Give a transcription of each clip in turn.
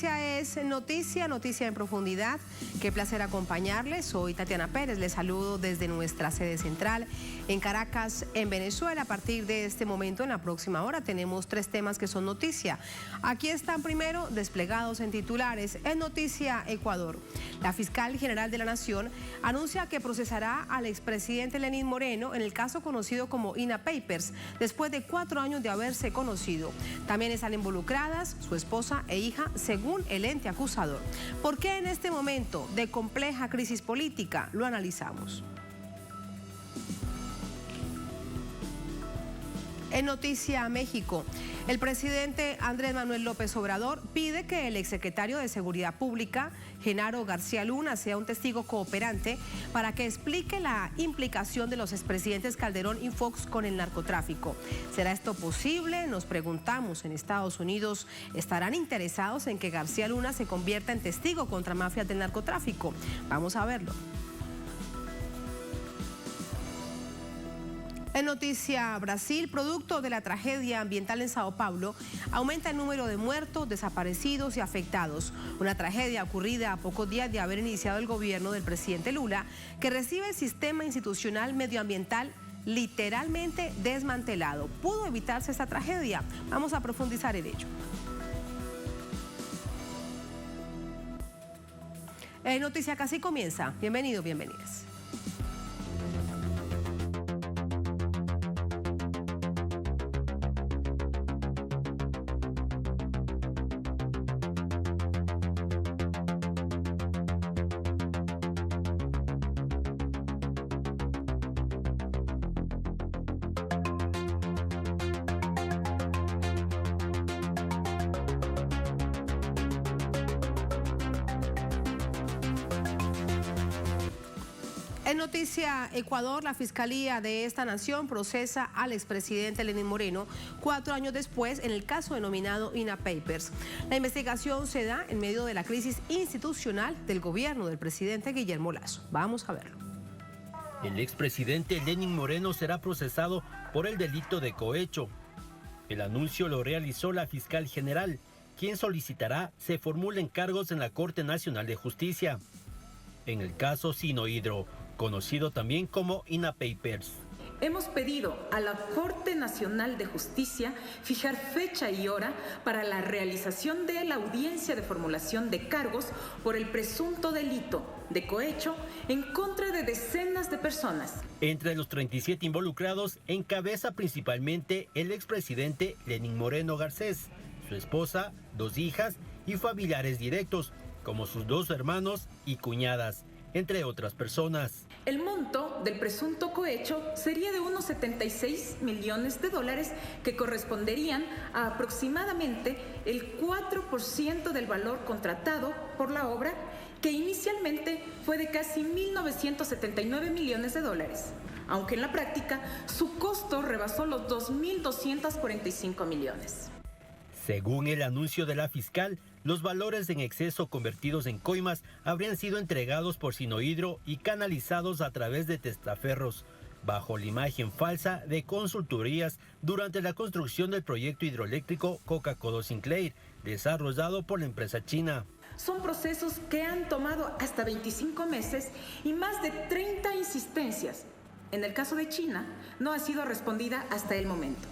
noticia es noticia en profundidad. Qué placer acompañarles. Soy Tatiana Pérez. Les saludo desde nuestra sede central en Caracas, en Venezuela. A partir de este momento, en la próxima hora, tenemos 3 temas que son noticia. Aquí están primero desplegados en titulares. En Noticia Ecuador, la fiscal general de la Nación anuncia que procesará al expresidente Lenín Moreno en el caso conocido como INA Papers, después de 4 años de haberse conocido. También están involucradas su esposa e hija, según el ente acusador. ¿Por qué en este momento de compleja crisis política? Lo analizamos. En Noticia México, el presidente Andrés Manuel López Obrador pide que el exsecretario de Seguridad Pública, Genaro García Luna, sea un testigo cooperante para que explique la implicación de los expresidentes Calderón y Fox con el narcotráfico. ¿Será esto posible? Nos preguntamos. En Estados Unidos, ¿estarán interesados en que García Luna se convierta en testigo contra mafias del narcotráfico? Vamos a verlo. En Noticia Brasil, producto de la tragedia ambiental en Sao Paulo, aumenta el número de muertos, desaparecidos y afectados. Una tragedia ocurrida a pocos días de haber iniciado el gobierno del presidente Lula, que recibe el sistema institucional medioambiental literalmente desmantelado. ¿Pudo evitarse esta tragedia? Vamos a profundizar en ello. Noticia Casi comienza. Bienvenidos, bienvenidas. En Noticia Ecuador, la Fiscalía de esta nación procesa al expresidente Lenín Moreno 4 años después en el caso denominado INA Papers. La investigación se da en medio de la crisis institucional del gobierno del presidente Guillermo Lasso. Vamos a verlo. El expresidente Lenín Moreno será procesado por el delito de cohecho. El anuncio lo realizó la fiscal general, quien solicitará se formulen cargos en la Corte Nacional de Justicia. En el caso Sinohydro, conocido también como INA Papers. Hemos pedido a la Corte Nacional de Justicia fijar fecha y hora para la realización de la audiencia de formulación de cargos por el presunto delito de cohecho en contra de decenas de personas. Entre los 37 involucrados encabeza principalmente el expresidente Lenín Moreno Garcés, su esposa, 2 hijas y familiares directos, como sus 2 hermanos y cuñadas, entre otras personas. El monto del presunto cohecho sería de unos 76 millones de dólares que corresponderían a aproximadamente el 4% del valor contratado por la obra, que inicialmente fue de casi 1.979 millones de dólares, aunque en la práctica su costo rebasó los 2.245 millones. Según el anuncio de la fiscal, los valores en exceso convertidos en coimas habrían sido entregados por Sinohydro y canalizados a través de testaferros, bajo la imagen falsa de consultorías durante la construcción del proyecto hidroeléctrico Coca-Cola Sinclair, desarrollado por la empresa china. Son procesos que han tomado hasta 25 meses y más de 30 insistencias. En el caso de China, no ha sido respondida hasta el momento.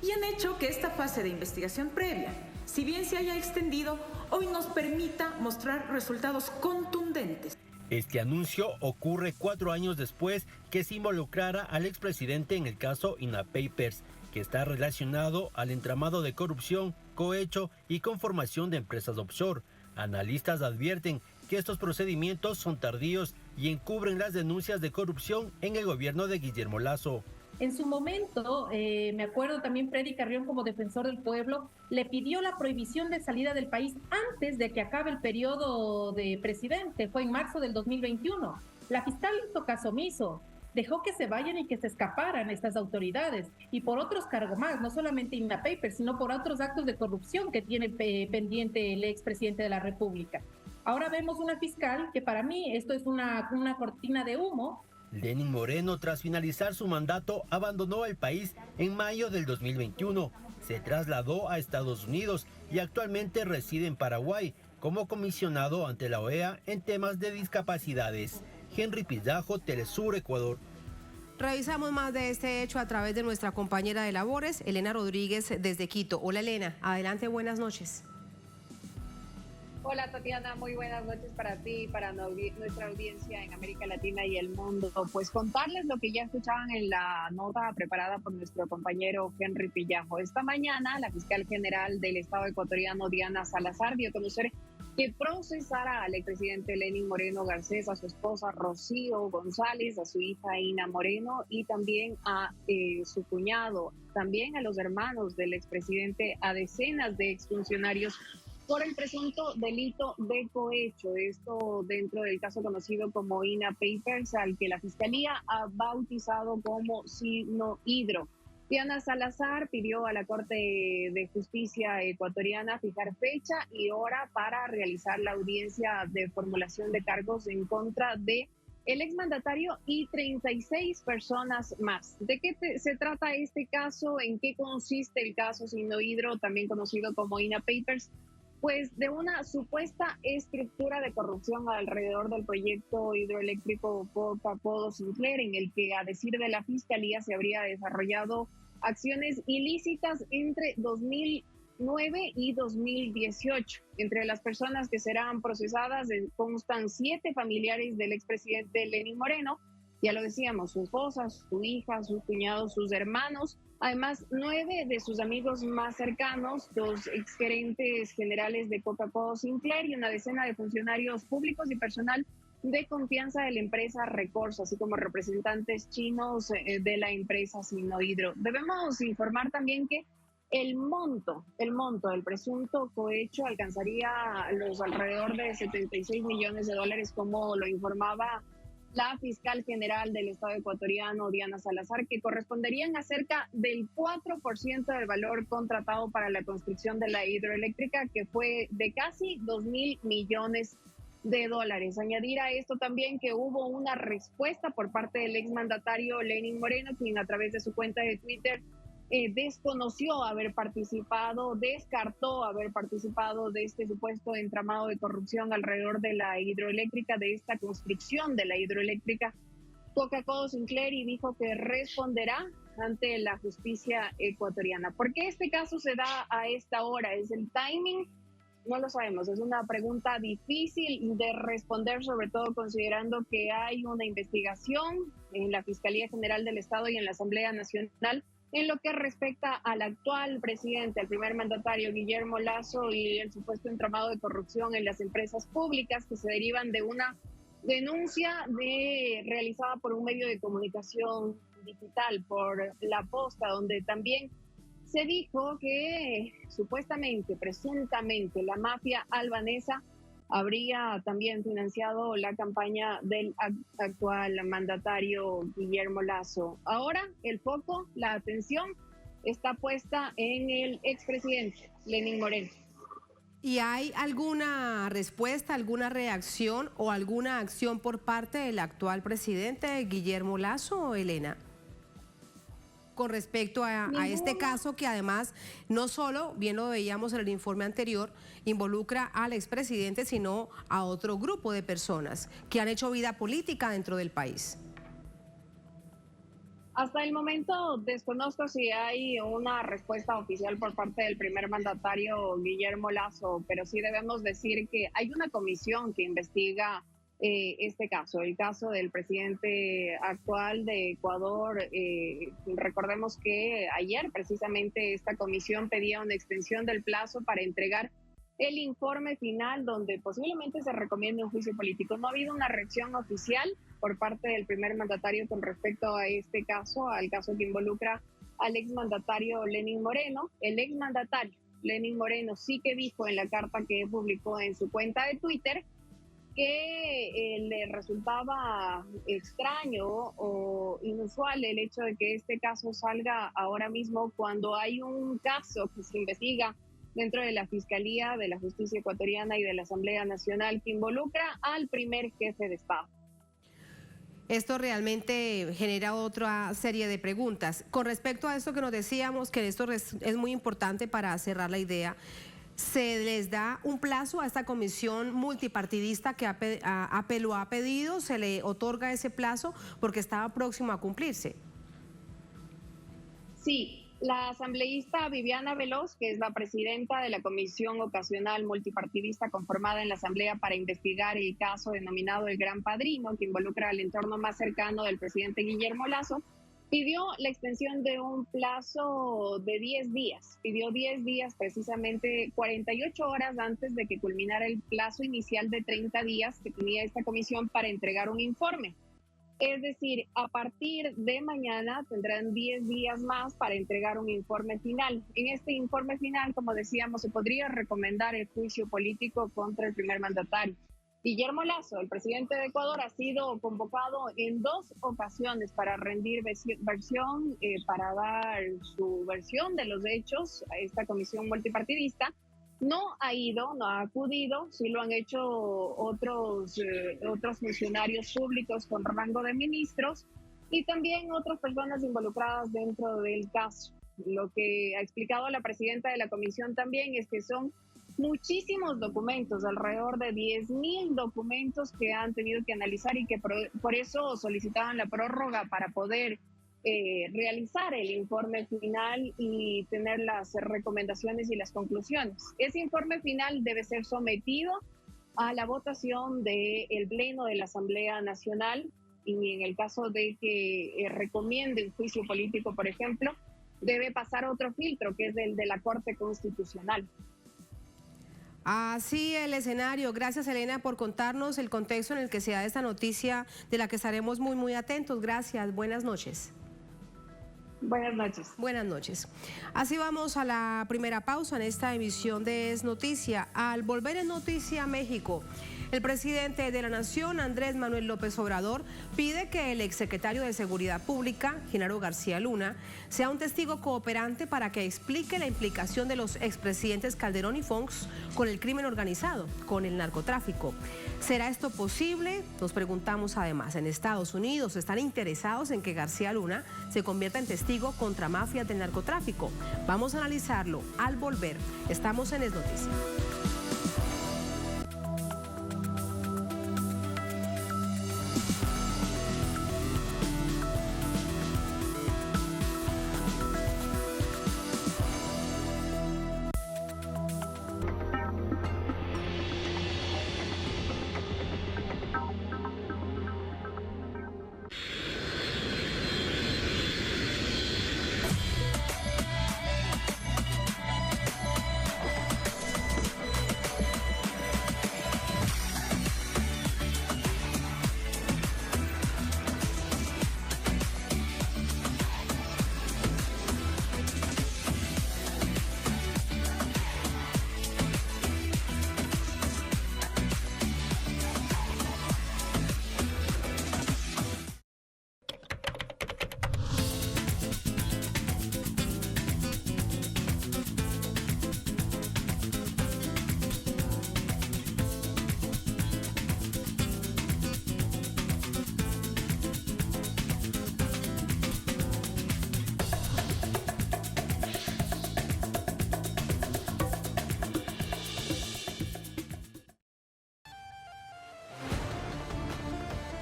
Y han hecho que esta fase de investigación previa, si bien se haya extendido, hoy nos permita mostrar resultados contundentes. Este anuncio ocurre 4 años después que se involucrara al expresidente en el caso INA Papers, que está relacionado al entramado de corrupción, cohecho y conformación de empresas offshore. Analistas advierten que estos procedimientos son tardíos y encubren las denuncias de corrupción en el gobierno de Guillermo Lasso. En su momento, me acuerdo también Freddy Carrión, como defensor del pueblo, le pidió la prohibición de salida del país antes de que acabe el periodo de presidente. Fue en marzo del 2021. La fiscal hizo caso omiso, dejó que se vayan y que se escaparan estas autoridades, y por otros cargos más, no solamente INA Papers, sino por otros actos de corrupción que tiene pendiente el expresidente de la República. Ahora vemos una fiscal que, para mí, esto es una cortina de humo. Lenín Moreno, tras finalizar su mandato, abandonó el país en mayo del 2021. se trasladó a Estados Unidos y actualmente reside en Paraguay como comisionado ante la OEA en temas de discapacidades. Henry Pillajo, Telesur, Ecuador. Revisamos más de este hecho a través de nuestra compañera de labores, Elena Rodríguez, desde Quito. Hola Elena, adelante, buenas noches. Hola Tatiana, muy buenas noches para ti y para nuestra audiencia en América Latina y el mundo. Pues contarles lo que ya escuchaban en la nota preparada por nuestro compañero Henry Pillajo. Esta mañana la fiscal general del Estado ecuatoriano, Diana Salazar, dio a conocer que procesará al expresidente Lenín Moreno Garcés, a su esposa Rocío González, a su hija Ina Moreno y también a su cuñado, también a los hermanos del expresidente, a decenas de exfuncionarios por el presunto delito de cohecho. Esto dentro del caso conocido como INA Papers, al que la Fiscalía ha bautizado como Sino Hidro. Diana Salazar pidió a la Corte de Justicia ecuatoriana fijar fecha y hora para realizar la audiencia de formulación de cargos en contra de el exmandatario y 36 personas más. ¿De qué se trata este caso? ¿En qué consiste el caso Sino Hidro, también conocido como INA Papers? Pues de una supuesta estructura de corrupción alrededor del proyecto hidroeléctrico Coca-Codo-Sinclair, en el que, a decir de la Fiscalía, se habría desarrollado acciones ilícitas entre 2009 y 2018. Entre las personas que serán procesadas constan 7 familiares del expresidente Lenín Moreno, ya lo decíamos, su esposa, su hija, sus cuñados, sus hermanos, además 9 de sus amigos más cercanos, 2 exgerentes generales de Coca-Cola Sinclair y una decena de funcionarios públicos y personal de confianza de la empresa Records, así como representantes chinos de la empresa Sino Hidro. Debemos informar también que el monto del presunto cohecho alcanzaría los alrededor de 76 millones de dólares, como lo informaba la fiscal general del Estado ecuatoriano, Diana Salazar, que corresponderían a cerca del 4% del valor contratado para la construcción de la hidroeléctrica, que fue de casi 2.000 millones de dólares. Añadir a esto también que hubo una respuesta por parte del exmandatario Lenín Moreno, quien a través de su cuenta de Twitter desconoció haber participado, descartó haber participado de este supuesto entramado de corrupción alrededor de la hidroeléctrica, de esta construcción de la hidroeléctrica Coca-Cola Sinclair, y dijo que responderá ante la justicia ecuatoriana. ¿Por qué este caso se da a esta hora? ¿Es el timing? No lo sabemos, es una pregunta difícil de responder, sobre todo considerando que hay una investigación en la Fiscalía General del Estado y en la Asamblea Nacional en lo que respecta al actual presidente, al primer mandatario Guillermo Lasso, y el supuesto entramado de corrupción en las empresas públicas que se derivan de una denuncia realizada por un medio de comunicación digital, por La Posta, donde también se dijo que supuestamente, presuntamente, la mafia albanesa habría también financiado la campaña del actual mandatario Guillermo Lasso. Ahora el foco, la atención, está puesta en el expresidente Lenín Moreno. ¿Y hay alguna respuesta, alguna reacción o alguna acción por parte del actual presidente Guillermo Lasso, Elena, con respecto a este caso, que además no solo, bien lo veíamos en el informe anterior, involucra al expresidente, sino a otro grupo de personas que han hecho vida política dentro del país? Hasta el momento desconozco si hay una respuesta oficial por parte del primer mandatario Guillermo Lasso, pero sí debemos decir que hay una comisión que investiga este caso, el caso del presidente actual de Ecuador. Recordemos que ayer precisamente esta comisión pedía una extensión del plazo para entregar el informe final, donde posiblemente se recomiende un juicio político. No ha habido una reacción oficial por parte del primer mandatario con respecto a este caso, al caso que involucra al exmandatario Lenín Moreno. El exmandatario Lenín Moreno sí que dijo en la carta que publicó en su cuenta de Twitter que le resultaba extraño o inusual el hecho de que este caso salga ahora mismo, cuando hay un caso que se investiga dentro de la Fiscalía, de la Justicia ecuatoriana y de la Asamblea Nacional, que involucra al primer jefe de Estado. Esto realmente genera otra serie de preguntas. Con respecto a esto que nos decíamos, que esto es muy importante para cerrar la idea, ¿se les da un plazo a esta comisión multipartidista que lo ha pedido? ¿Se le otorga ese plazo porque estaba próximo a cumplirse? Sí, la asambleísta Viviana Veloz, que es la presidenta de la Comisión Ocasional Multipartidista conformada en la Asamblea para investigar el caso denominado El Gran Padrino, que involucra al entorno más cercano del presidente Guillermo Lasso, pidió la extensión de un plazo de 10 días. Pidió 10 días, precisamente 48 horas antes de que culminara el plazo inicial de 30 días que tenía esta comisión para entregar un informe. Es decir, a partir de mañana tendrán 10 días más para entregar un informe final. En este informe final, como decíamos, se podría recomendar el juicio político contra el primer mandatario. Guillermo Lasso, el presidente de Ecuador, ha sido convocado en 2 ocasiones para rendir para dar su versión de los hechos a esta comisión multipartidista. No ha ido, no ha acudido, sí lo han hecho otros funcionarios públicos con rango de ministros y también otras personas involucradas dentro del caso. Lo que ha explicado la presidenta de la comisión también es que son muchísimos documentos, alrededor de 10.000 documentos que han tenido que analizar y que por eso solicitaban la prórroga para poder realizar el informe final y tener las recomendaciones y las conclusiones. Ese informe final debe ser sometido a la votación del Pleno de la Asamblea Nacional y en el caso de que recomiende un juicio político, por ejemplo, debe pasar otro filtro que es el de la Corte Constitucional. Así el escenario. Gracias, Elena, por contarnos el contexto en el que se da esta noticia de la que estaremos muy atentos. Gracias. Buenas noches. Buenas noches. Buenas noches. Así vamos a la primera pausa en esta emisión de Es Noticia. Al volver en Noticia México, el presidente de la Nación, Andrés Manuel López Obrador, pide que el exsecretario de Seguridad Pública, Genaro García Luna, sea un testigo cooperante para que explique la implicación de los expresidentes Calderón y Fox con el crimen organizado, con el narcotráfico. ¿Será esto posible? Nos preguntamos además. En Estados Unidos están interesados en que García Luna se convierta en testigo contra mafias del narcotráfico. Vamos a analizarlo al volver. Estamos en Es Noticia.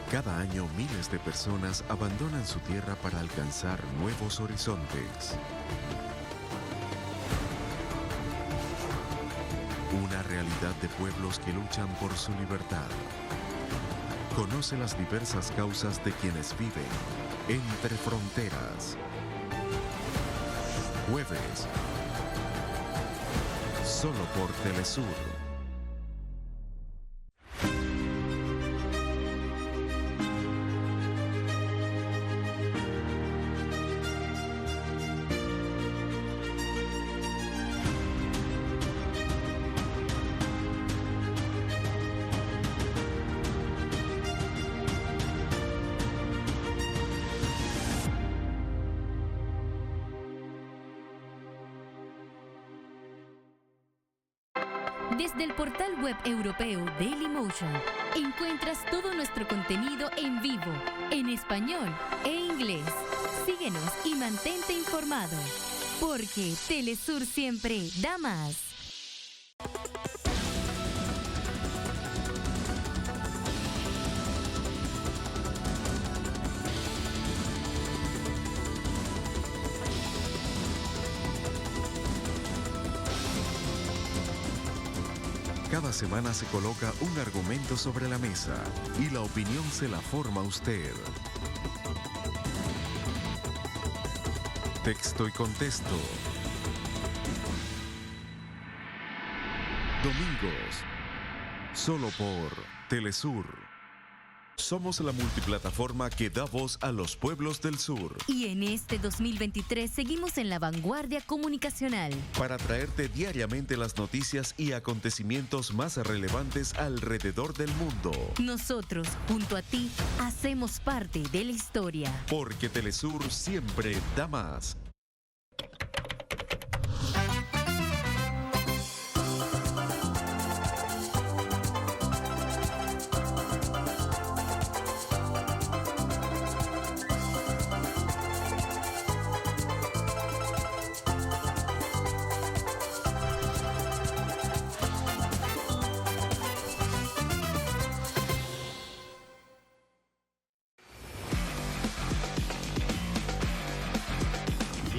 Cada año miles de personas abandonan su tierra para alcanzar nuevos horizontes. Una realidad de pueblos que luchan por su libertad. Conoce las diversas causas de quienes viven entre fronteras. Jueves, solo por Telesur. Desde el portal web europeo Dailymotion encuentras todo nuestro contenido en vivo, en español e inglés. Síguenos y mantente informado, porque Telesur siempre da más. Cada semana se coloca un argumento sobre la mesa y la opinión se la forma usted. Texto y contexto. Domingos. Solo por Telesur. Somos la multiplataforma que da voz a los pueblos del sur. Y en este 2023 seguimos en la vanguardia comunicacional. Para traerte diariamente las noticias y acontecimientos más relevantes alrededor del mundo. Nosotros, junto a ti, hacemos parte de la historia. Porque Telesur siempre da más.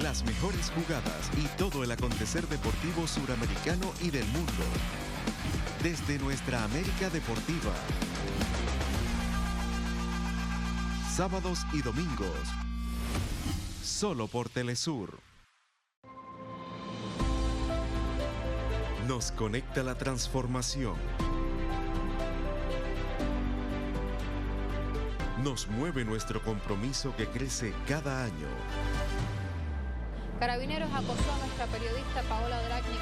Las mejores jugadas y todo el acontecer deportivo suramericano y del mundo. Desde nuestra América Deportiva. Sábados y domingos. Solo por Telesur. Nos conecta la transformación. Nos mueve nuestro compromiso que crece cada año. Carabineros acosó a nuestra periodista Paola Dragni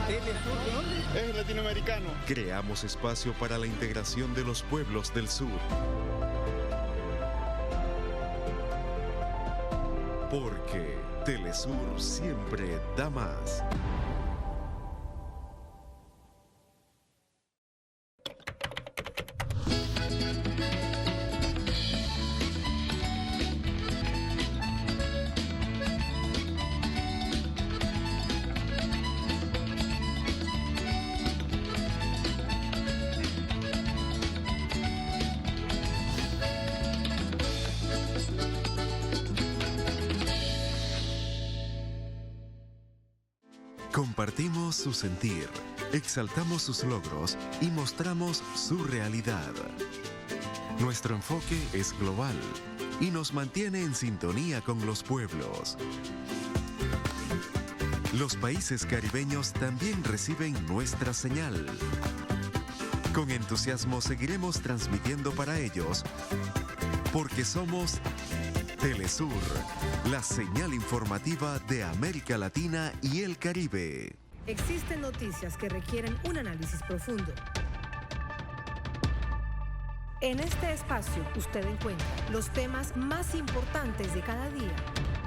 y Es latinoamericano. Creamos espacio para la integración de los pueblos del sur. Porque Telesur siempre da más. Compartimos su sentir, exaltamos sus logros y mostramos su realidad. Nuestro enfoque es global y nos mantiene en sintonía con los pueblos. Los países caribeños también reciben nuestra señal. Con entusiasmo seguiremos transmitiendo para ellos, porque somos Telesur, la señal informativa de América Latina y el Caribe. Existen noticias que requieren un análisis profundo. En este espacio usted encuentra los temas más importantes de cada día,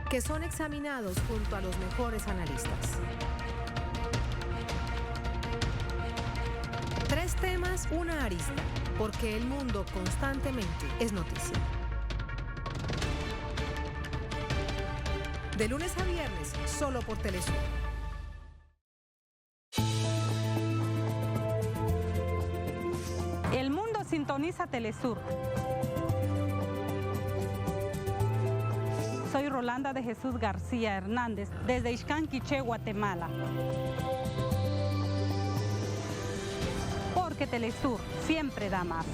que son examinados junto a los mejores analistas. 3 temas, una arista, porque el mundo constantemente es noticia. De lunes a viernes, solo por Telesur. El mundo sintoniza Telesur. Soy Rolanda de Jesús García Hernández, desde Ixcán, Quiché, Guatemala. Porque Telesur siempre da más.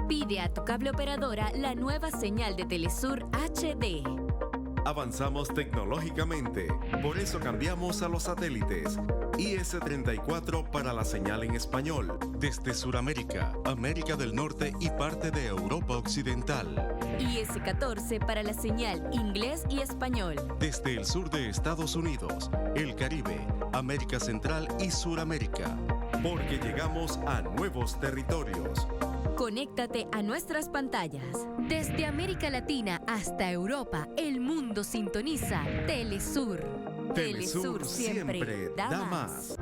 Pide a tu cable operadora la nueva señal de Telesur HD. Avanzamos tecnológicamente, por eso cambiamos a los satélites IS-34 para la señal en español, desde Sudamérica, América del Norte y parte de Europa Occidental. IS-14 para la señal inglés y español, Desde el sur de Estados Unidos, el Caribe, América Central y Suramérica. Porque llegamos a nuevos territorios. Conéctate a nuestras pantallas. Desde América Latina hasta Europa, el mundo sintoniza Telesur. Telesur siempre da más.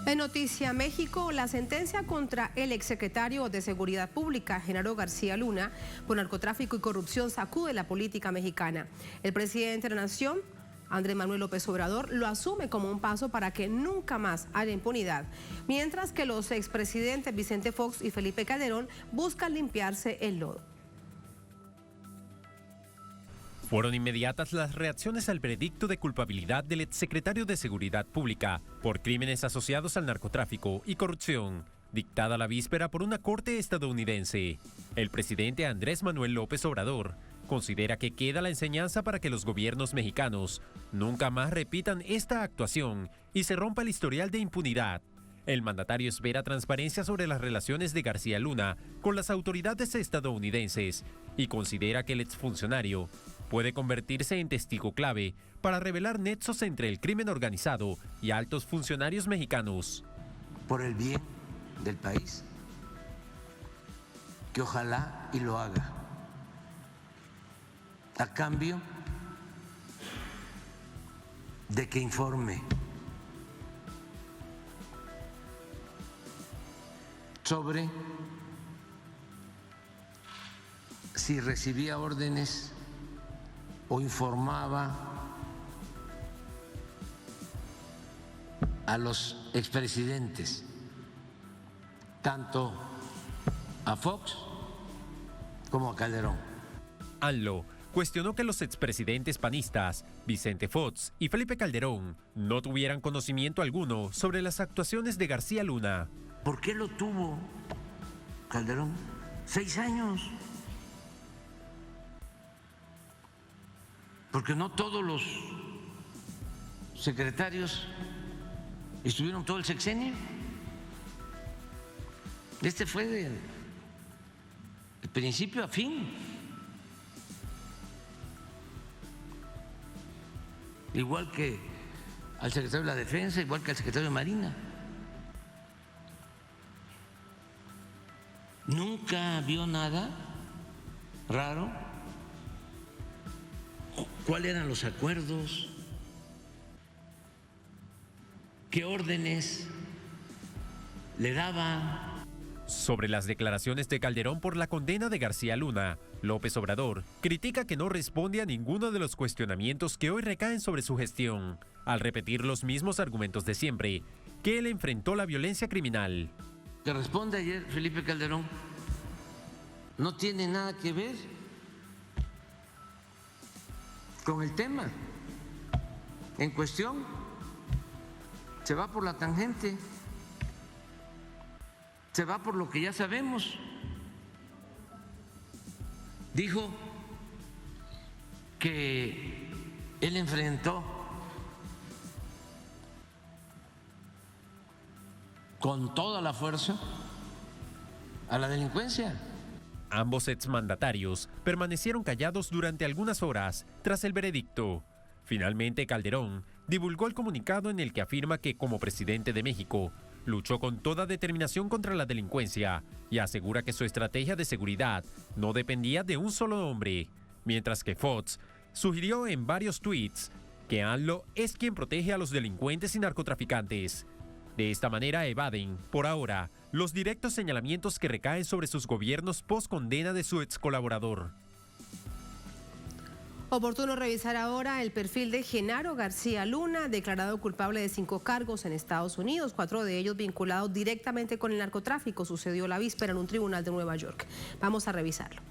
En Noticia México, la sentencia contra el exsecretario de Seguridad Pública, Genaro García Luna, por narcotráfico y corrupción sacude la política mexicana. El presidente de la Nación, Andrés Manuel López Obrador, lo asume como un paso para que nunca más haya impunidad, mientras que los expresidentes Vicente Fox y Felipe Calderón buscan limpiarse el lodo. Fueron inmediatas las reacciones al veredicto de culpabilidad del exsecretario de Seguridad Pública por crímenes asociados al narcotráfico y corrupción, dictada la víspera por una corte estadounidense. El presidente Andrés Manuel López Obrador considera que queda la enseñanza para que los gobiernos mexicanos nunca más repitan esta actuación y se rompa el historial de impunidad. El mandatario espera transparencia sobre las relaciones de García Luna con las autoridades estadounidenses y considera que el exfuncionario puede convertirse en testigo clave para revelar nexos entre el crimen organizado y altos funcionarios mexicanos. Por el bien del país, que ojalá y lo haga. A cambio de que informe sobre si recibía órdenes o informaba a los expresidentes, tanto a Fox como a Calderón. AMLO cuestionó que los expresidentes panistas Vicente Fox y Felipe Calderón no tuvieran conocimiento alguno sobre las actuaciones de García Luna. ¿Por qué lo tuvo Calderón? 6 años. Porque no todos los secretarios estuvieron todo el sexenio. Este fue de principio a fin. Igual que al secretario de la Defensa, igual que al secretario de Marina. Nunca vio nada raro. ¿Cuáles eran los acuerdos? ¿Qué órdenes le daban? Sobre las declaraciones de Calderón por la condena de García Luna, López Obrador critica que no responde a ninguno de los cuestionamientos que hoy recaen sobre su gestión, al repetir los mismos argumentos de siempre, que él enfrentó la violencia criminal. Que responde ayer Felipe Calderón no tiene nada que ver con el tema en cuestión, se va por la tangente, se va por lo que ya sabemos. Dijo que él enfrentó con toda la fuerza a la delincuencia. Ambos exmandatarios permanecieron callados durante algunas horas tras el veredicto. Finalmente, Calderón divulgó el comunicado en el que afirma que, como presidente de México, luchó con toda determinación contra la delincuencia y asegura que su estrategia de seguridad no dependía de un solo hombre, mientras que Fox sugirió en varios tweets que AMLO es quien protege a los delincuentes y narcotraficantes. De esta manera evaden, por ahora, los directos señalamientos que recaen sobre sus gobiernos post condena de su ex colaborador. Oportuno revisar ahora el perfil de Genaro García Luna, declarado culpable de 5 cargos en Estados Unidos, 4 de ellos vinculados directamente con el narcotráfico. Sucedió la víspera en un tribunal de Nueva York. Vamos a revisarlo.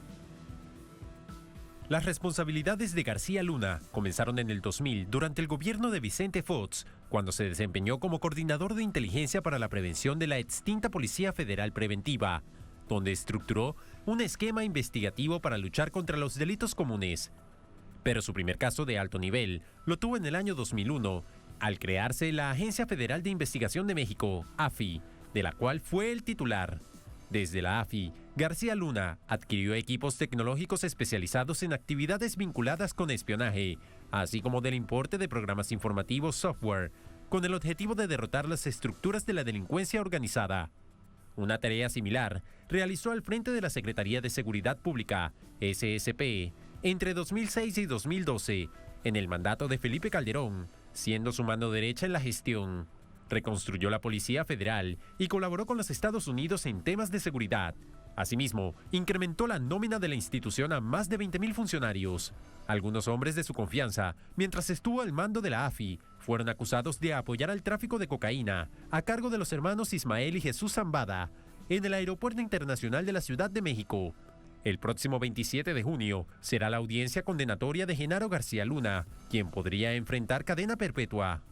Las responsabilidades de García Luna comenzaron en el 2000 durante el gobierno de Vicente Fox, cuando se desempeñó como coordinador de inteligencia para la prevención de la extinta Policía Federal Preventiva, donde estructuró un esquema investigativo para luchar contra los delitos comunes. Pero su primer caso de alto nivel lo tuvo en el año 2001, al crearse la Agencia Federal de Investigación de México, AFI, de la cual fue el titular. Desde la AFI, García Luna adquirió equipos tecnológicos especializados en actividades vinculadas con espionaje, así como del importe de programas informativos software, con el objetivo de derrotar las estructuras de la delincuencia organizada. Una tarea similar realizó al frente de la Secretaría de Seguridad Pública, SSP, entre 2006 y 2012, en el mandato de Felipe Calderón, siendo su mano derecha en la gestión. Reconstruyó la Policía Federal y colaboró con los Estados Unidos en temas de seguridad. Asimismo, incrementó la nómina de la institución a más de 20,000 funcionarios. Algunos hombres de su confianza, mientras estuvo al mando de la AFI, fueron acusados de apoyar al tráfico de cocaína a cargo de los hermanos Ismael y Jesús Zambada en el Aeropuerto Internacional de la Ciudad de México. El próximo 27 de junio será la audiencia condenatoria de Genaro García Luna, quien podría enfrentar cadena perpetua.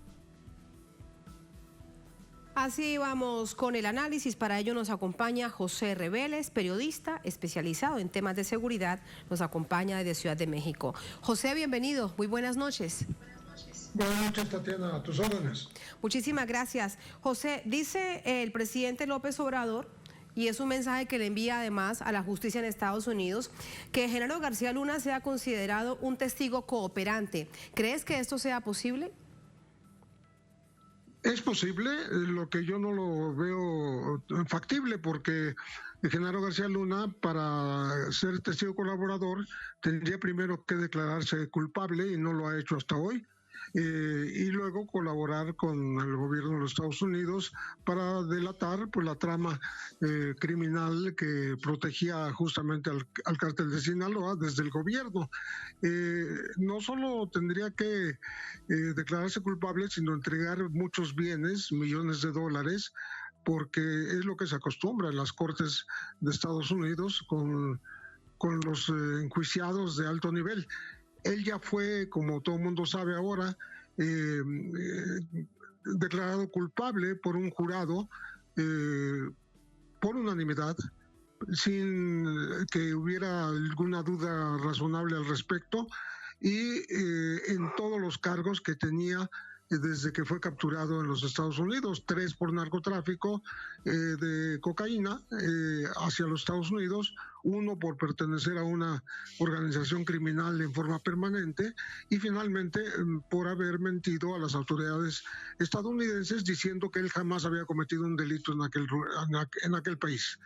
Así vamos con el análisis. Para ello nos acompaña José Reveles, periodista especializado en temas de seguridad. Nos acompaña desde Ciudad de México. José, bienvenido. Muy buenas noches. Buenas noches, Tatiana. A tus órdenes. Muchísimas gracias. José, dice el presidente López Obrador, y es un mensaje que le envía además a la justicia en Estados Unidos, que Genaro García Luna sea considerado un testigo cooperante. ¿Crees que esto sea posible? Es posible, lo que yo no lo veo factible, porque Genaro García Luna, para ser testigo colaborador, tendría primero que declararse culpable y no lo ha hecho hasta hoy. Y luego colaborar con el gobierno de los Estados Unidos para delatar pues, la trama criminal que protegía justamente al cártel de Sinaloa desde el gobierno. No solo tendría que declararse culpable, sino entregar muchos bienes, millones de dólares, porque es lo que se acostumbra en las cortes de Estados Unidos con los enjuiciados de alto nivel. Él ya fue, como todo el mundo sabe ahora, declarado culpable por un jurado por unanimidad, sin que hubiera alguna duda razonable al respecto, y en todos los cargos que tenía desde que fue capturado en los Estados Unidos, 3 por narcotráfico de cocaína hacia los Estados Unidos, 1 por pertenecer a una organización criminal en forma permanente y finalmente por haber mentido a las autoridades estadounidenses diciendo que él jamás había cometido un delito en aquel país.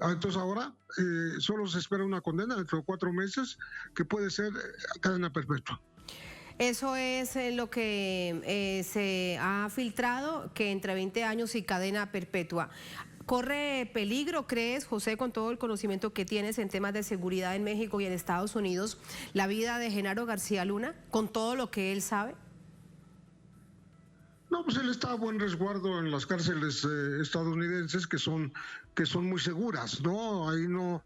Entonces ahora solo se espera una condena dentro de 4 meses que puede ser cadena perpetua. Eso es lo que se ha filtrado, que entre 20 años y cadena perpetua. ¿Corre peligro, crees, José, con todo el conocimiento que tienes en temas de seguridad en México y en Estados Unidos, la vida de Genaro García Luna, con todo lo que él sabe? No, pues él está a buen resguardo en las cárceles estadounidenses que son muy seguras, ¿no? Ahí no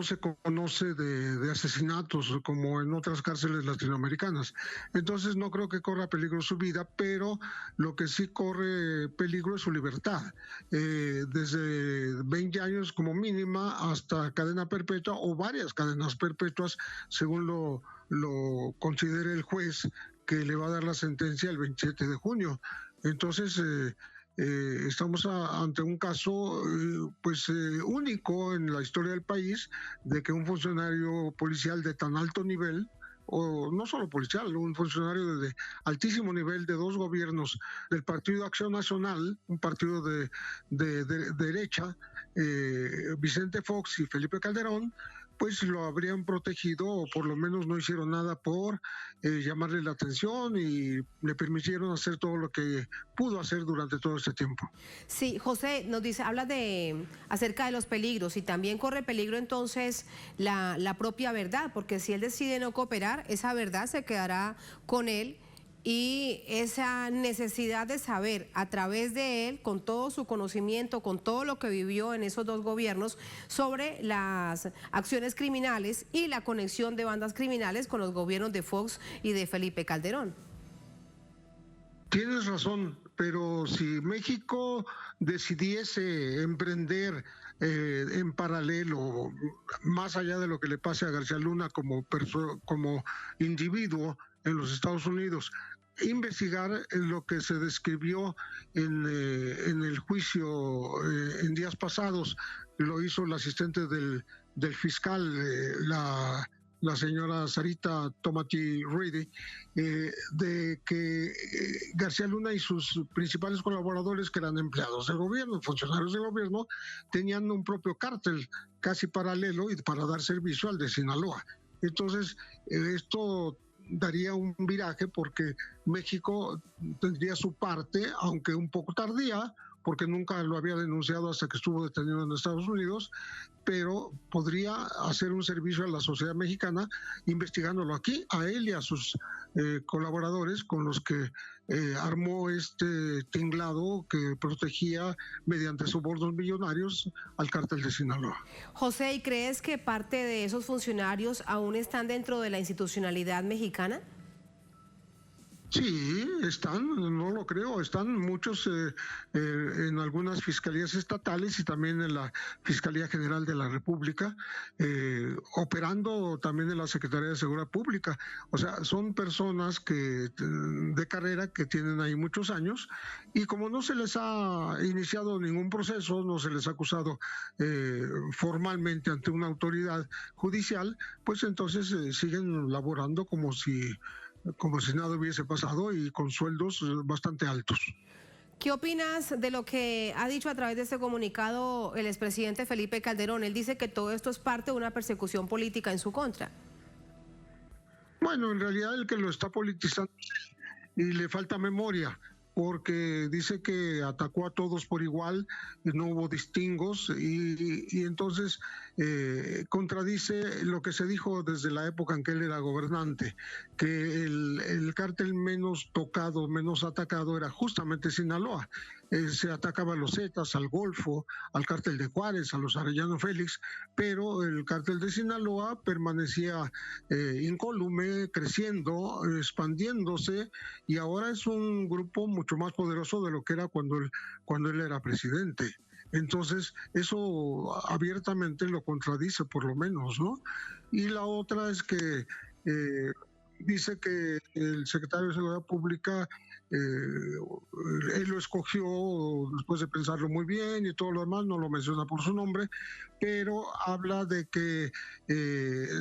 se conoce de asesinatos como en otras cárceles latinoamericanas. Entonces no creo que corra peligro su vida, pero lo que sí corre peligro es su libertad. Desde 20 años como mínima hasta cadena perpetua o varias cadenas perpetuas, según lo considere el juez que le va a dar la sentencia el 27 de junio. Entonces, estamos ante un caso único en la historia del país, de que un funcionario policial de tan alto nivel, o no solo policial, un funcionario de altísimo nivel de 2 gobiernos del Partido Acción Nacional, un partido de derecha, Vicente Fox y Felipe Calderón, pues lo habrían protegido o por lo menos no hicieron nada por llamarle la atención y le permitieron hacer todo lo que pudo hacer durante todo este tiempo. Sí, José nos dice, habla acerca de los peligros y también corre peligro entonces la propia verdad, porque si él decide no cooperar, esa verdad se quedará con él. Y esa necesidad de saber a través de él, con todo su conocimiento, con todo lo que vivió en esos dos gobiernos, sobre las acciones criminales y la conexión de bandas criminales con los gobiernos de Fox y de Felipe Calderón. Tienes razón, pero si México decidiese emprender en paralelo, más allá de lo que le pase a García Luna como individuo en los Estados Unidos, investigar lo que se describió en el juicio en días pasados, lo hizo la asistente del fiscal, la señora Sarita Tomati Reedy, de que García Luna y sus principales colaboradores, que eran empleados del gobierno, funcionarios del gobierno, tenían un propio cártel casi paralelo y para dar servicio al de Sinaloa. Entonces, esto daría un viraje porque México tendría su parte, aunque un poco tardía, porque nunca lo había denunciado hasta que estuvo detenido en Estados Unidos, pero podría hacer un servicio a la sociedad mexicana investigándolo aquí, a él y a sus colaboradores con los que armó este tinglado que protegía mediante sobornos millonarios al cártel de Sinaloa. José, ¿y crees que parte de esos funcionarios aún están dentro de la institucionalidad mexicana? Sí, están, no lo creo, están muchos en algunas fiscalías estatales y también en la Fiscalía General de la República, operando también en la Secretaría de Seguridad Pública. O sea, son personas de carrera que tienen ahí muchos años y como no se les ha iniciado ningún proceso, no se les ha acusado formalmente ante una autoridad judicial, pues entonces siguen laborando como si nada hubiese pasado y con sueldos bastante altos. ¿Qué opinas de lo que ha dicho a través de este comunicado el expresidente Felipe Calderón? Él dice que todo esto es parte de una persecución política en su contra. Bueno, en realidad el que lo está politizando y le falta memoria, porque dice que atacó a todos por igual, no hubo distingos y entonces contradice lo que se dijo desde la época en que él era gobernante, que el cártel menos tocado, menos atacado era justamente Sinaloa. Se atacaba a los Zetas, al Golfo, al cártel de Juárez, a los Arellano Félix, pero el cártel de Sinaloa permanecía incólume, creciendo, expandiéndose, y ahora es un grupo mucho más poderoso de lo que era cuando él era presidente. Entonces, eso abiertamente lo contradice, por lo menos, ¿no? Y la otra es que dice que el secretario de Seguridad Pública, él lo escogió después de pensarlo muy bien y todo lo demás, no lo menciona por su nombre, pero habla de que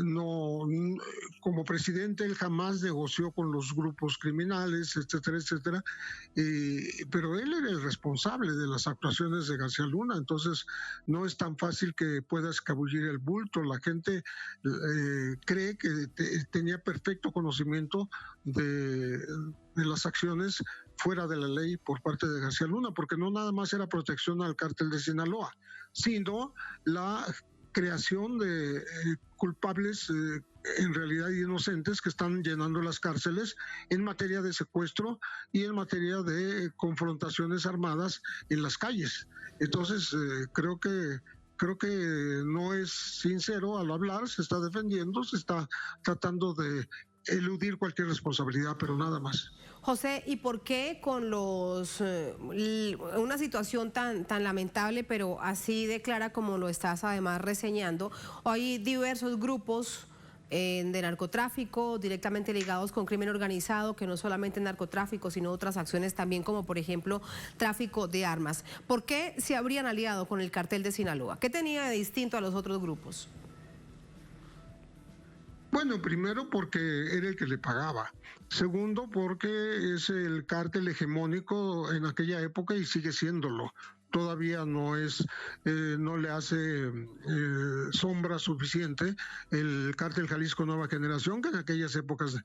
no, como presidente él jamás negoció con los grupos criminales, etcétera, etcétera, pero él era el responsable de las actuaciones de García Luna, entonces no es tan fácil que pueda escabullir el bulto. La gente cree que tenía perfecto conocimiento de las acciones fuera de la ley por parte de García Luna, porque no nada más era protección al cártel de Sinaloa, sino la creación de culpables en realidad inocentes que están llenando las cárceles en materia de secuestro y en materia de confrontaciones armadas en las calles. Entonces creo que no es sincero al hablar, se está defendiendo, se está tratando de eludir cualquier responsabilidad, pero nada más. José, ¿y por qué con una situación tan lamentable, pero así de clara como lo estás además reseñando, hay diversos grupos de narcotráfico directamente ligados con crimen organizado, que no solamente narcotráfico, sino otras acciones también, como por ejemplo tráfico de armas? ¿Por qué se habrían aliado con el cartel de Sinaloa? ¿Qué tenía de distinto a los otros grupos? Bueno, primero porque era el que le pagaba. Segundo, porque es el cártel hegemónico en aquella época y sigue siéndolo. todavía no le hace sombra suficiente el Cártel Jalisco Nueva Generación, que en aquellas épocas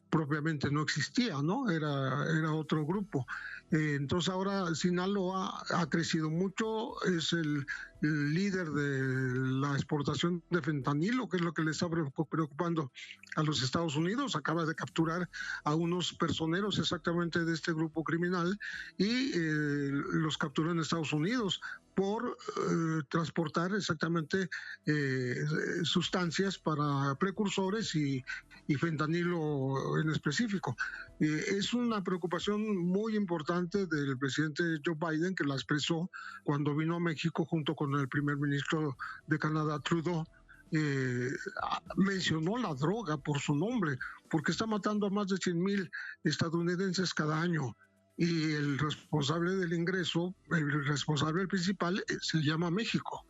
propiamente no existía, ¿no? Era otro grupo. Entonces ahora Sinaloa ha crecido mucho, es el líder de la exportación de fentanilo, que es lo que le está preocupando a los Estados Unidos. Acaba de capturar a unos personeros exactamente de este grupo criminal y los capturó en Estados Unidos por transportar exactamente sustancias para precursores y fentanilo en específico. Es una preocupación muy importante del presidente Joe Biden, que la expresó cuando vino a México junto con el primer ministro de Canadá, Trudeau. Mencionó la droga por su nombre, porque está matando a más de 100,000 estadounidenses cada año. Y el responsable del ingreso, el responsable principal, se llama México.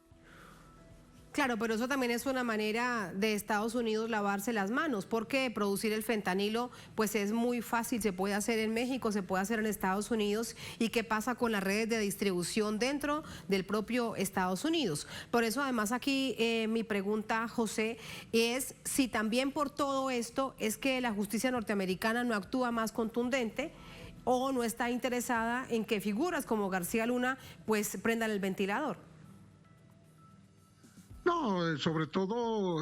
Claro, pero eso también es una manera de Estados Unidos lavarse las manos, porque producir el fentanilo pues es muy fácil, se puede hacer en México, se puede hacer en Estados Unidos. ¿Y qué pasa con las redes de distribución dentro del propio Estados Unidos? Por eso además aquí mi pregunta, José, es si también por todo esto es que la justicia norteamericana no actúa más contundente o no está interesada en que figuras como García Luna pues prendan el ventilador. No, sobre todo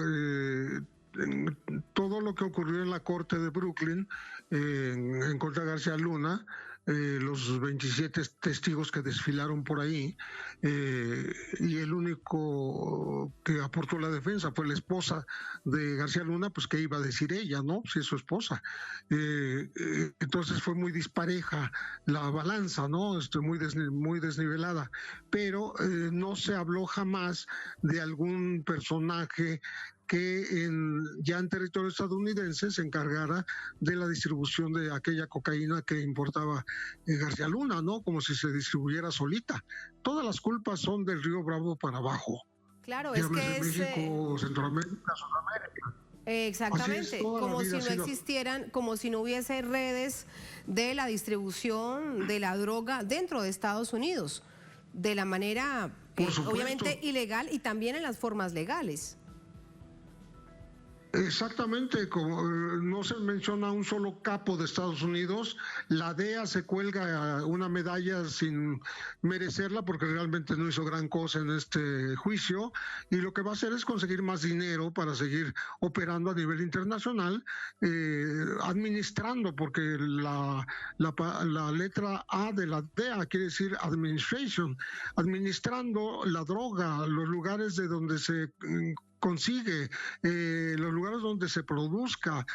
todo lo que ocurrió en la corte de Brooklyn en contra de García Luna, los 27 testigos que desfilaron por ahí, y el único que aportó la defensa fue la esposa de García Luna, pues qué iba a decir ella, ¿no? Si es su esposa. Entonces fue muy dispareja la balanza, ¿no? Muy desnivelada, pero no se habló jamás de algún personaje que ya en territorio estadounidense se encargara de la distribución de aquella cocaína que importaba García Luna, ¿no? Como si se distribuyera solita. Todas las culpas son del Río Bravo para abajo. Claro, es que es México, Centroamérica, Sudamérica. Exactamente, como si no existieran, como si no hubiese redes de la distribución de la droga dentro de Estados Unidos, de la manera obviamente ilegal y también en las formas legales. Exactamente, como no se menciona un solo capo de Estados Unidos, la DEA se cuelga una medalla sin merecerla porque realmente no hizo gran cosa en este juicio, y lo que va a hacer es conseguir más dinero para seguir operando a nivel internacional, administrando, porque la letra A de la DEA quiere decir administration, administrando la droga, los lugares de donde se consigue, los lugares donde se produzca.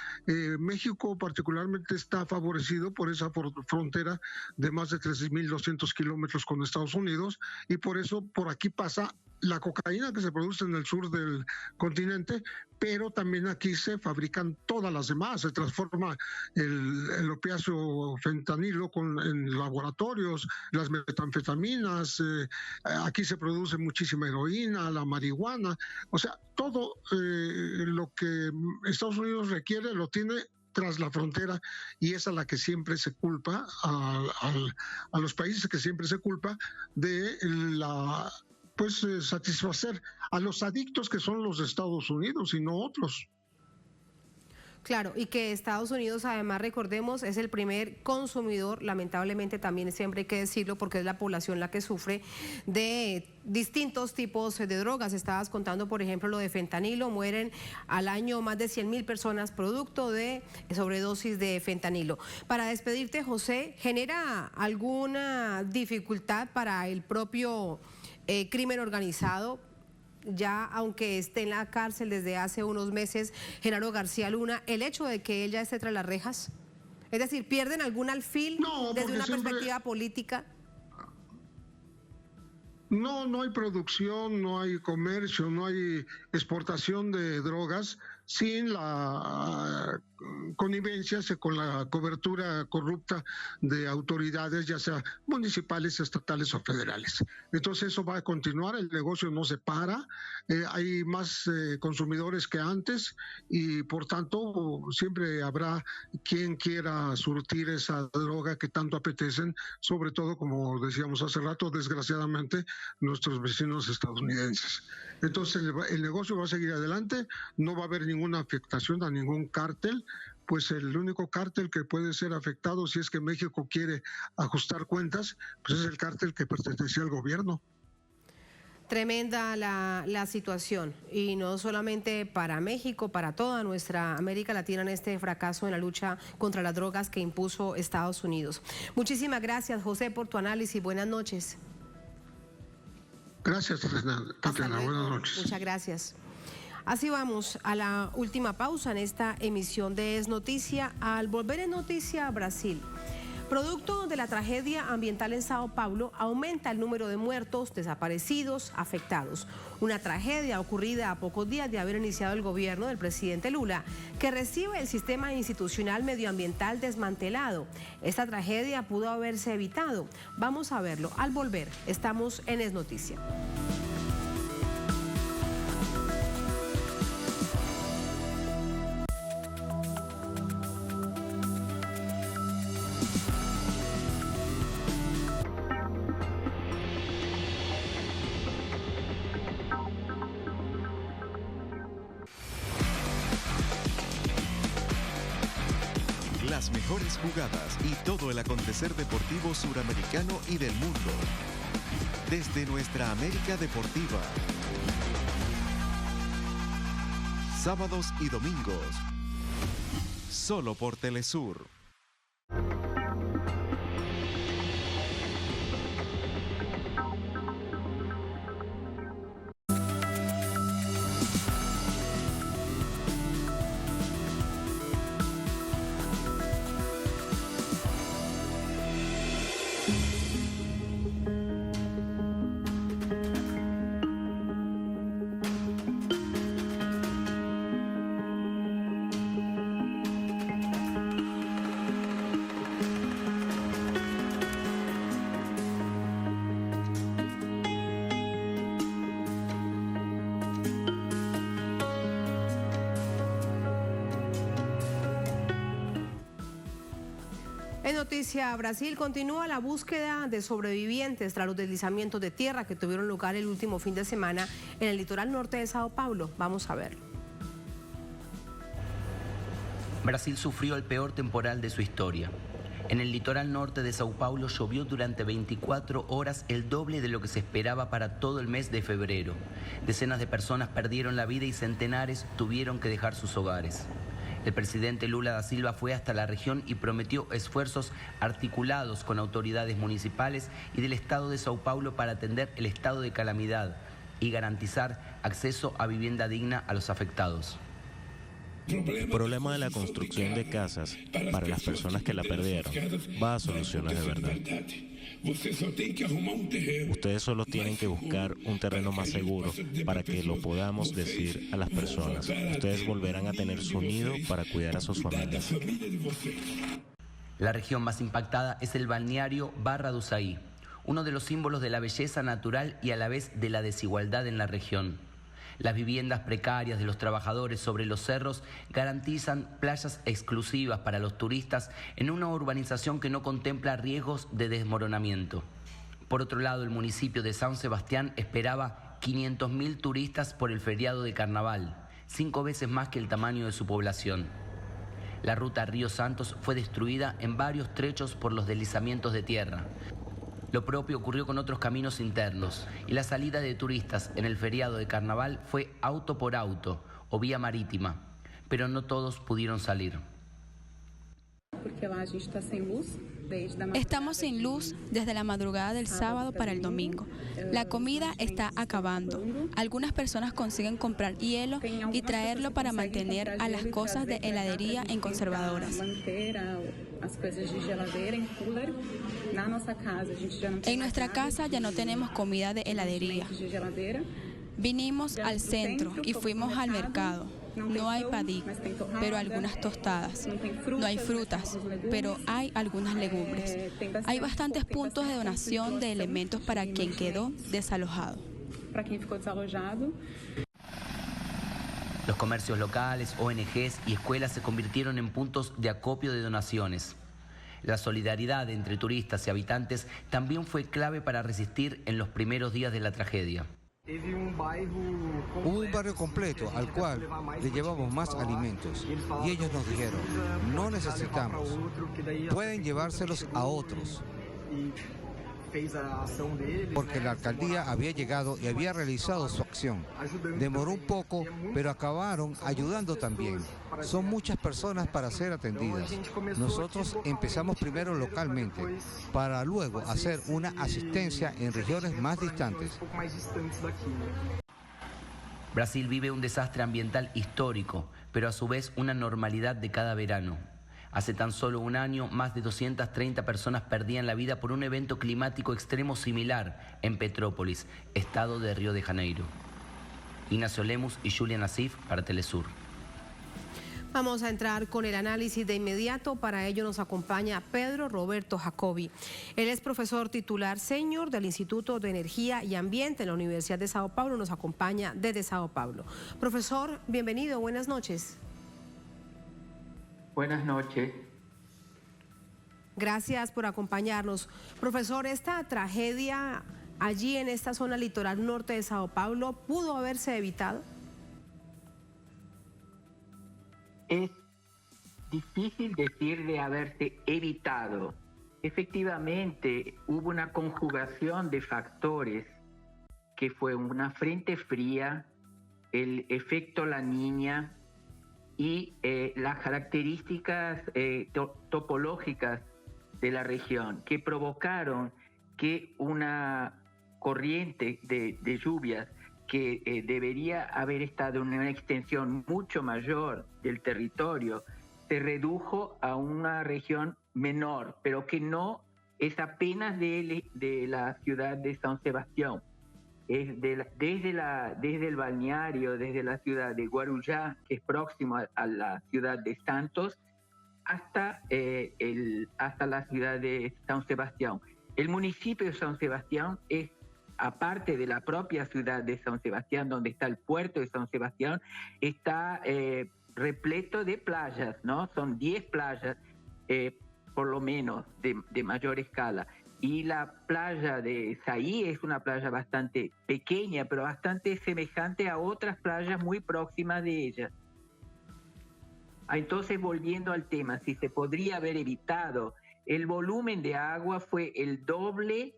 México particularmente está favorecido por esa frontera de más de 13.200 kilómetros con Estados Unidos, y por eso por aquí pasa la cocaína que se produce en el sur del continente, pero también aquí se fabrican todas las demás, se transforma el opiáceo fentanilo en laboratorios, las metanfetaminas, aquí se produce muchísima heroína, la marihuana, o sea, todo lo que Estados Unidos requiere lo tiene tras la frontera, y es a la que siempre se culpa, a los países que siempre se culpa de satisfacer a los adictos que son los de Estados Unidos y no otros. Claro, y que Estados Unidos, además, recordemos, es el primer consumidor, lamentablemente también siempre hay que decirlo, porque es la población la que sufre de distintos tipos de drogas. Estabas contando, por ejemplo, lo de fentanilo, mueren al año más de 100,000 personas producto de sobredosis de fentanilo. Para despedirte, José, ¿genera alguna dificultad para el propio crimen organizado? Ya aunque esté en la cárcel desde hace unos meses, Genaro García Luna, el hecho de que él ya esté tras las rejas, es decir, ¿pierden algún alfil desde una perspectiva política? No hay producción, no hay comercio, no hay exportación de drogas sin la connivencias con la cobertura corrupta de autoridades, ya sea municipales, estatales o federales. Entonces eso va a continuar, el negocio no se para, hay más consumidores que antes y por tanto siempre habrá quien quiera surtir esa droga que tanto apetecen, sobre todo, como decíamos hace rato, desgraciadamente, nuestros vecinos estadounidenses. Entonces el negocio va a seguir adelante, no va a haber ninguna afectación a ningún cártel, pues el único cártel que puede ser afectado si es que México quiere ajustar cuentas, pues es el cártel que pertenecía al gobierno. Tremenda la situación, y no solamente para México, para toda nuestra América Latina en este fracaso en la lucha contra las drogas que impuso Estados Unidos. Muchísimas gracias, José, por tu análisis. Buenas noches. Gracias, Tatiana. Buenas noches. Muchas gracias. Así vamos a la última pausa en esta emisión de Es Noticia. Al volver en Noticia, Brasil. Producto de la tragedia ambiental en Sao Paulo, aumenta el número de muertos, desaparecidos, afectados. Una tragedia ocurrida a pocos días de haber iniciado el gobierno del presidente Lula, que recibe el sistema institucional medioambiental desmantelado. Esta tragedia pudo haberse evitado. Vamos a verlo al volver. Estamos en Es Noticia. Las mejores jugadas y todo el acontecer deportivo suramericano y del mundo. Desde nuestra América Deportiva. Sábados y domingos. Solo por Telesur. En Noticia Brasil continúa la búsqueda de sobrevivientes tras los deslizamientos de tierra que tuvieron lugar el último fin de semana en el litoral norte de Sao Paulo. Vamos a verlo. Brasil sufrió el peor temporal de su historia. En el litoral norte de Sao Paulo llovió durante 24 horas, el doble de lo que se esperaba para todo el mes de febrero. Decenas de personas perdieron la vida y centenares tuvieron que dejar sus hogares. El presidente Lula da Silva fue hasta la región y prometió esfuerzos articulados con autoridades municipales y del estado de Sao Paulo para atender el estado de calamidad y garantizar acceso a vivienda digna a los afectados. El problema de la construcción de casas para las personas que la perdieron va a soluciones de verdad. Ustedes solo tienen que buscar un terreno más seguro para que lo podamos decir a las personas. Ustedes volverán a tener su nido para cuidar a sus familias. La región más impactada es el balneario Barra do Saí, uno de los símbolos de la belleza natural y a la vez de la desigualdad en la región. Las viviendas precarias de los trabajadores sobre los cerros garantizan playas exclusivas para los turistas en una urbanización que no contempla riesgos de desmoronamiento. Por otro lado, el municipio de San Sebastián esperaba 500.000 turistas por el feriado de Carnaval, 5 veces más que el tamaño de su población. La ruta Río Santos fue destruida en varios trechos por los deslizamientos de tierra. Lo propio ocurrió con otros caminos internos y la salida de turistas en el feriado de Carnaval fue auto por auto o vía marítima, pero no todos pudieron salir. Estamos sin luz desde la madrugada del sábado para el domingo. La comida está acabando. Algunas personas consiguen comprar hielo y traerlo para mantener a las cosas de heladería en conservadoras. En nuestra casa ya no tenemos comida de heladería. Vinimos al centro y fuimos al mercado. No hay padí, pero algunas tostadas. No hay frutas, pero hay algunas legumbres. Hay bastantes puntos de donación de elementos para quien quedó desalojado. Los comercios locales, ONGs y escuelas se convirtieron en puntos de acopio de donaciones. La solidaridad entre turistas y habitantes también fue clave para resistir en los primeros días de la tragedia. Hubo un barrio completo al cual le llevamos más alimentos y ellos nos dijeron, no necesitamos, pueden llevárselos a otros. Porque la alcaldía había llegado y había realizado su acción. Demoró un poco, pero acabaron ayudando también. Son muchas personas para ser atendidas. Nosotros empezamos primero localmente, para luego hacer una asistencia en regiones más distantes. Brasil vive un desastre ambiental histórico, pero a su vez una normalidad de cada verano. Hace tan solo un año, más de 230 personas perdían la vida por un evento climático extremo similar en Petrópolis, estado de Río de Janeiro. Ignacio Lemus y Julia Nassif para Telesur. Vamos a entrar con el análisis de inmediato. Para ello nos acompaña Pedro Roberto Jacobi. Él es profesor titular senior del Instituto de Energía y Ambiente en la Universidad de Sao Paulo. Nos acompaña desde Sao Paulo. Profesor, bienvenido. Buenas noches. Buenas noches. Gracias por acompañarnos. Profesor, esta tragedia allí en esta zona litoral norte de Sao Paulo, ¿pudo haberse evitado? Es difícil decir de haberse evitado. Efectivamente, hubo una conjugación de factores que fue una frente fría, el efecto La Niña, y las características topológicas de la región que provocaron que una corriente de lluvias que debería haber estado en una extensión mucho mayor del territorio se redujo a una región menor, pero que no es apenas de la ciudad de San Sebastián. Es desde el balneario, desde la ciudad de Guarujá, que es próximo a la ciudad de Santos, hasta la ciudad de San Sebastián. El municipio de San Sebastián es, aparte de la propia ciudad de San Sebastián, donde está el puerto de San Sebastián, está repleto de playas, ¿no? Son 10 playas, por lo menos, de mayor escala. Y la playa de Saí es una playa bastante pequeña, pero bastante semejante a otras playas muy próximas de ella. Entonces, volviendo al tema, si se podría haber evitado, el volumen de agua fue el doble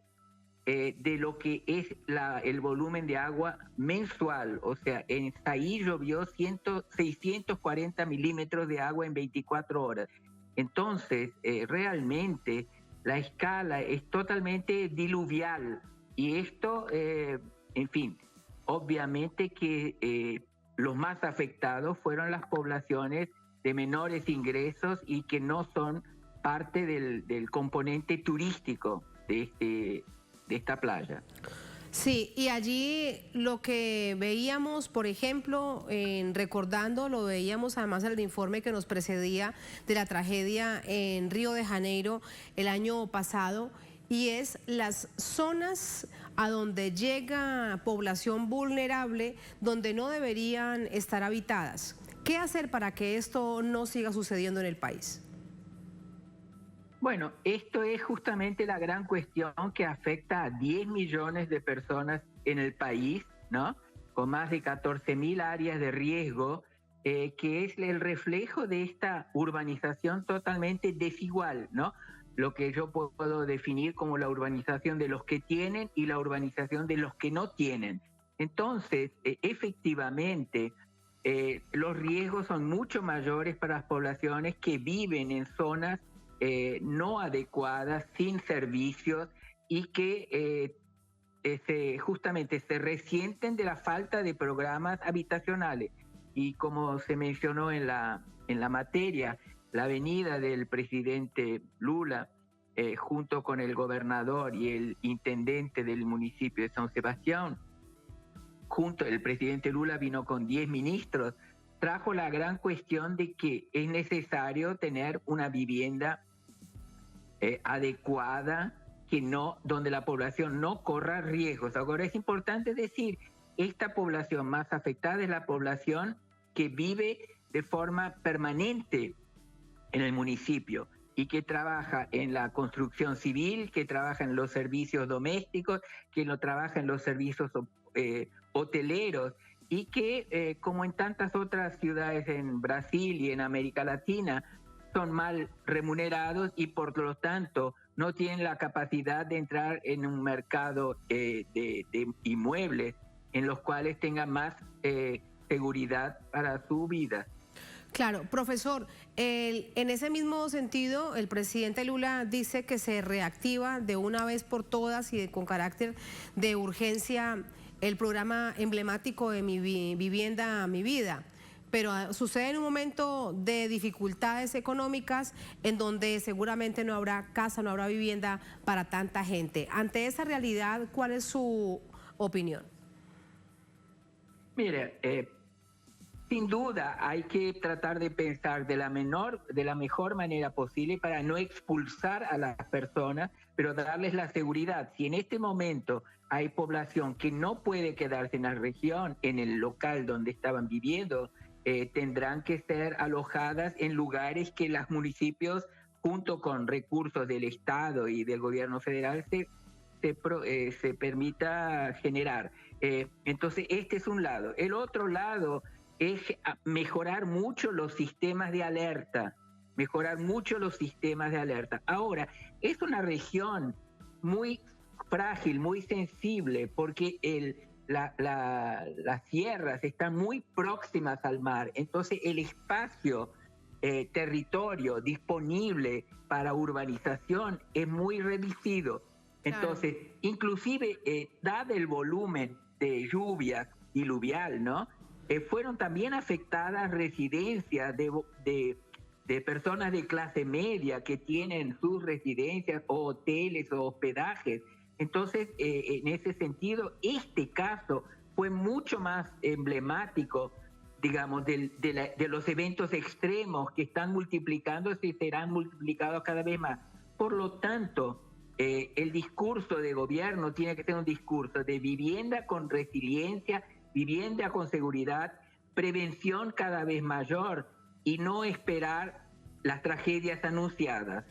de lo que es el volumen de agua mensual. O sea, en Saí llovió 640 milímetros de agua en 24 horas. Entonces, realmente la escala es totalmente diluvial y esto, en fin, obviamente que los más afectados fueron las poblaciones de menores ingresos y que no son parte del componente turístico de esta playa. Sí, y allí lo que veíamos, por ejemplo, lo veíamos además en el informe que nos precedía de la tragedia en Río de Janeiro el año pasado, y es las zonas a donde llega población vulnerable, donde no deberían estar habitadas. ¿Qué hacer para que esto no siga sucediendo en el país? Bueno, esto es justamente la gran cuestión que afecta a 10 millones de personas en el país, ¿no? Con más de 14.000 áreas de riesgo, que es el reflejo de esta urbanización totalmente desigual, ¿no? Lo que yo puedo definir como la urbanización de los que tienen y la urbanización de los que no tienen. Entonces, efectivamente, los riesgos son mucho mayores para las poblaciones que viven en zonas no adecuadas, sin servicios y que justamente se resienten de la falta de programas habitacionales. Y como se mencionó en la materia, la venida del presidente Lula junto con el gobernador y el intendente del municipio de San Sebastián, el presidente Lula vino con 10 ministros trajo la gran cuestión de que es necesario tener una vivienda adecuada, donde la población no corra riesgos. Ahora es importante decir, esta población más afectada es la población que vive de forma permanente en el municipio y que trabaja en la construcción civil, que trabaja en los servicios domésticos, que trabaja en los servicios hoteleros, y que, como en tantas otras ciudades en Brasil y en América Latina, son mal remunerados y por lo tanto no tienen la capacidad de entrar en un mercado de inmuebles en los cuales tengan más seguridad para su vida. Claro, profesor, en ese mismo sentido, el presidente Lula dice que se reactiva de una vez por todas y con carácter de urgencia el programa emblemático de Mi Vivienda, Mi Vida. Pero sucede en un momento de dificultades económicas en donde seguramente no habrá casa, no habrá vivienda para tanta gente. Ante esa realidad, ¿cuál es su opinión? Mire, sin duda hay que tratar de pensar de la mejor manera posible para no expulsar a las personas, pero darles la seguridad. Si en este momento hay población que no puede quedarse en la región, en el local donde estaban viviendo, tendrán que ser alojadas en lugares que los municipios, junto con recursos del Estado y del gobierno federal, se permita generar. Entonces, este es un lado. El otro lado es mejorar mucho los sistemas de alerta, Ahora, es una región muy frágil, muy sensible, porque las sierras están muy próximas al mar, entonces el espacio, territorio disponible para urbanización es muy reducido. Entonces, inclusive, dado el volumen de lluvia diluvial, ¿no? Fueron también afectadas residencias de personas de clase media que tienen sus residencias o hoteles o hospedajes. Entonces, en ese sentido, este caso fue mucho más emblemático, digamos, de los eventos extremos que están multiplicándose y serán multiplicados cada vez más. Por lo tanto, el discurso de gobierno tiene que ser un discurso de vivienda con resiliencia, vivienda con seguridad, prevención cada vez mayor y no esperar las tragedias anunciadas.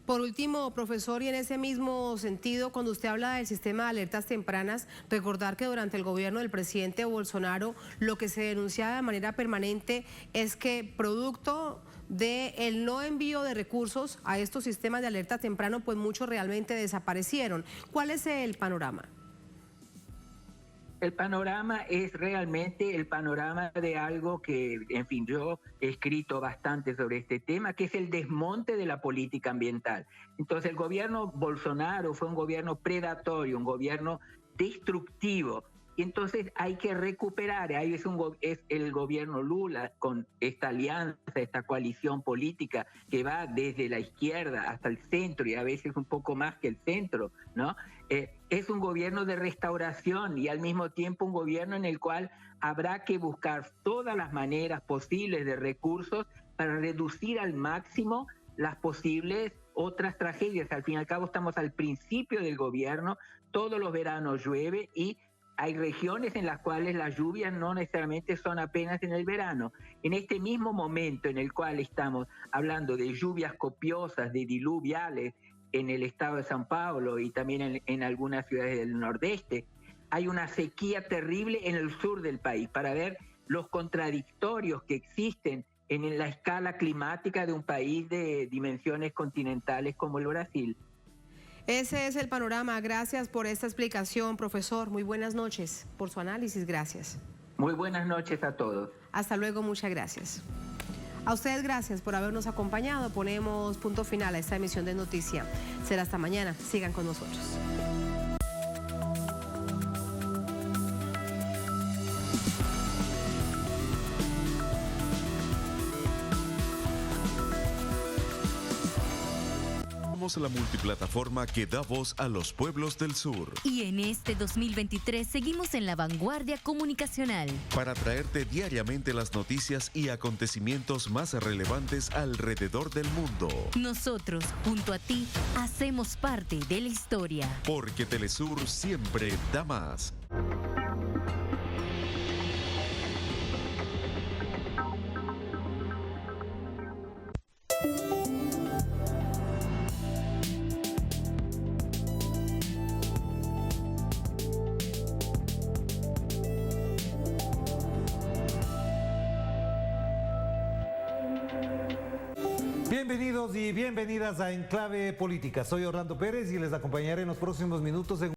Por último, profesor, y en ese mismo sentido, cuando usted habla del sistema de alertas tempranas, recordar que durante el gobierno del presidente Bolsonaro lo que se denunciaba de manera permanente es que producto del no envío de recursos a estos sistemas de alerta temprano, pues muchos realmente desaparecieron. ¿Cuál es el panorama? El panorama es realmente el panorama de algo que, en fin, yo he escrito bastante sobre este tema, que es el desmonte de la política ambiental. Entonces, el gobierno Bolsonaro fue un gobierno predatorio, un gobierno destructivo. Y entonces hay que recuperar, ahí es el gobierno Lula con esta alianza, esta coalición política que va desde la izquierda hasta el centro y a veces un poco más que el centro, ¿no? Es un gobierno de restauración y al mismo tiempo un gobierno en el cual habrá que buscar todas las maneras posibles de recursos para reducir al máximo las posibles otras tragedias. Al fin y al cabo estamos al principio del gobierno, todos los veranos llueve y hay regiones en las cuales las lluvias no necesariamente son apenas en el verano. En este mismo momento en el cual estamos hablando de lluvias copiosas, de diluviales en el estado de São Paulo y también en algunas ciudades del nordeste, hay una sequía terrible en el sur del país, para ver los contradictorios que existen en la escala climática de un país de dimensiones continentales como el Brasil. Ese es el panorama. Gracias por esta explicación, profesor. Muy buenas noches por su análisis. Gracias. Muy buenas noches a todos. Hasta luego. Muchas gracias. A ustedes gracias por habernos acompañado. Ponemos punto final a esta emisión de Noticia. Será hasta mañana. Sigan con nosotros. Somos la multiplataforma que da voz a los pueblos del sur. Y en este 2023 seguimos en la vanguardia comunicacional. Para traerte diariamente las noticias y acontecimientos más relevantes alrededor del mundo. Nosotros, junto a ti, hacemos parte de la historia. Porque Telesur siempre da más. Bienvenidos y bienvenidas a Enclave Política. Soy Orlando Pérez y les acompañaré en los próximos minutos en